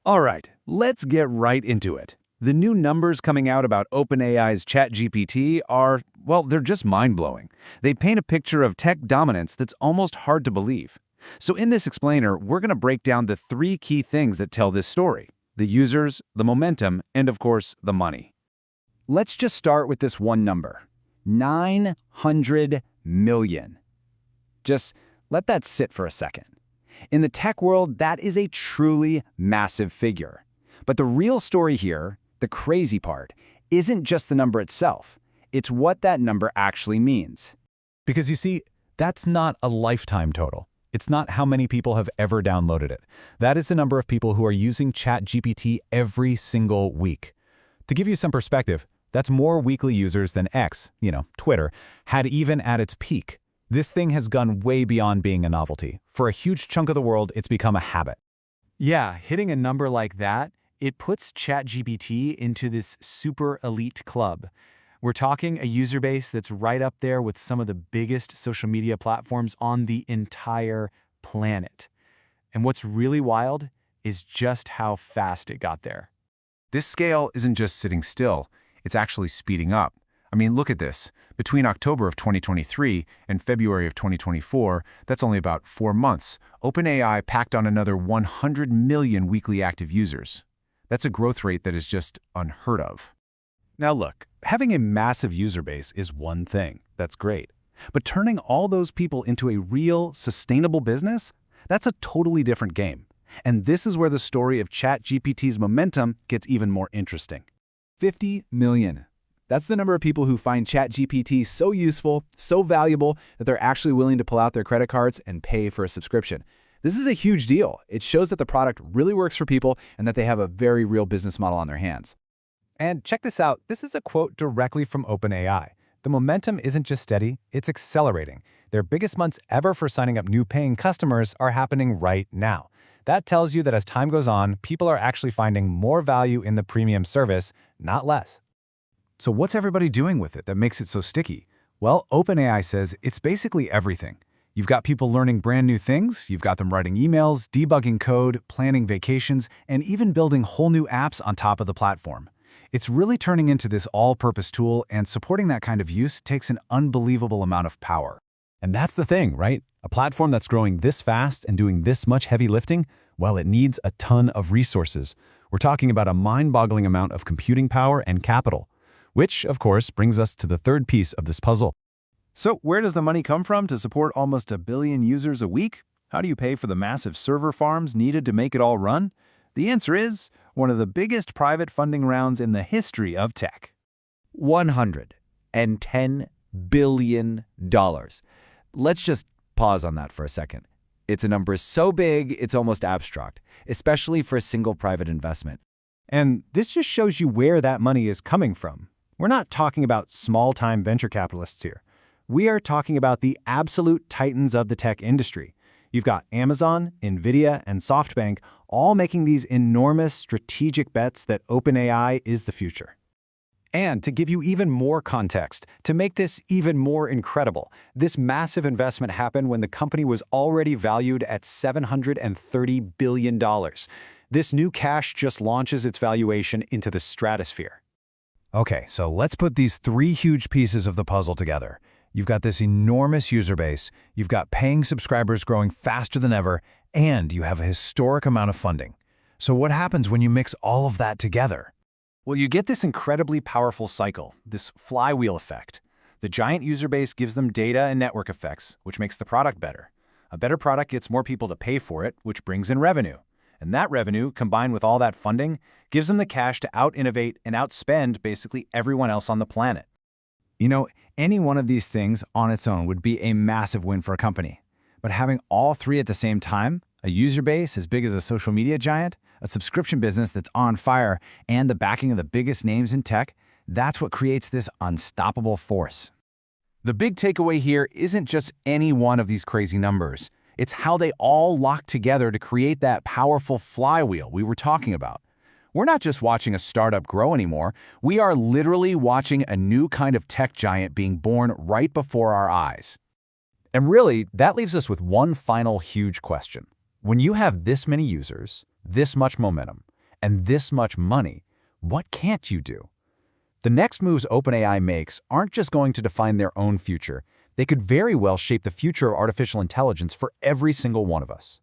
All right, let's get right into it. The new numbers coming out about OpenAI's ChatGPT are, well, they're just mind-blowing. They paint a picture of tech dominance that's almost hard to believe. So in this explainer, we're going to break down the three key things that tell this story: the users, the momentum, and of course, the money. Let's just start with this one number, 900 million. Just let that sit for a second. In the tech world, that is a truly massive figure. But the real story here, the crazy part, isn't just the number itself. It's what that number actually means. Because you see, that's not a lifetime total. It's not how many people have ever downloaded it. That is the number of people who are using ChatGPT every single week. To give you some perspective, that's more weekly users than X, Twitter, had even at its peak. This thing has gone way beyond being a novelty. For a huge chunk of the world, it's become a habit. Yeah, hitting a number like that, it puts ChatGPT into this super elite club. We're talking a user base that's right up there with some of the biggest social media platforms on the entire planet. And what's really wild is just how fast it got there. This scale isn't just sitting still, it's actually speeding up. I mean, look at this. Between October of 2023 and February of 2024, that's only about 4 months, OpenAI packed on another 100 million weekly active users. That's a growth rate that is just unheard of. Now look, having a massive user base is one thing. That's great. But turning all those people into a real, sustainable business, that's a totally different game. And this is where the story of ChatGPT's momentum gets even more interesting. 50 million. That's the number of people who find ChatGPT so useful, so valuable, that they're actually willing to pull out their credit cards and pay for a subscription. This is a huge deal. It shows that the product really works for people and that they have a very real business model on their hands. And check this out. This is a quote directly from OpenAI. The momentum isn't just steady, it's accelerating. Their biggest months ever for signing up new paying customers are happening right now. That tells you that as time goes on, people are actually finding more value in the premium service, not less. So what's everybody doing with it that makes it so sticky? Well, OpenAI says it's basically everything. You've got people learning brand new things, you've got them writing emails, debugging code, planning vacations, and even building whole new apps on top of the platform. It's really turning into this all-purpose tool, and supporting that kind of use takes an unbelievable amount of power. And that's the thing, right? A platform that's growing this fast and doing this much heavy lifting, well, it needs a ton of resources. We're talking about a mind-boggling amount of computing power and capital. Which, of course, brings us to the third piece of this puzzle. So where does the money come from to support almost 1 billion users a week? How do you pay for the massive server farms needed to make it all run? The answer is one of the biggest private funding rounds in the history of tech. $110 billion. Let's just pause on that for a second. It's a number so big, it's almost abstract, especially for a single private investment. And this just shows you where that money is coming from. We're not talking about small-time venture capitalists here. We are talking about the absolute titans of the tech industry. You've got Amazon, NVIDIA, and SoftBank all making these enormous strategic bets that OpenAI is the future. And to give you even more context, to make this even more incredible, this massive investment happened when the company was already valued at $730 billion. This new cash just launches its valuation into the stratosphere. Okay, so let's put these three huge pieces of the puzzle together. You've got this enormous user base, you've got paying subscribers growing faster than ever, and you have a historic amount of funding. So what happens when you mix all of that together? Well, you get this incredibly powerful cycle, this flywheel effect. The giant user base gives them data and network effects, which makes the product better. A better product gets more people to pay for it, which brings in revenue. And that revenue, combined with all that funding, gives them the cash to out-innovate and outspend basically everyone else on the planet. Any one of these things on its own would be a massive win for a company. But having all three at the same time, a user base as big as a social media giant, a subscription business that's on fire, and the backing of the biggest names in tech, that's what creates this unstoppable force. The big takeaway here isn't just any one of these crazy numbers. It's how they all lock together to create that powerful flywheel we were talking about. We're not just watching a startup grow anymore. We are literally watching a new kind of tech giant being born right before our eyes. And really, that leaves us with one final huge question. When you have this many users, this much momentum, and this much money, what can't you do? The next moves OpenAI makes aren't just going to define their own future. They could very well shape the future of artificial intelligence for every single one of us.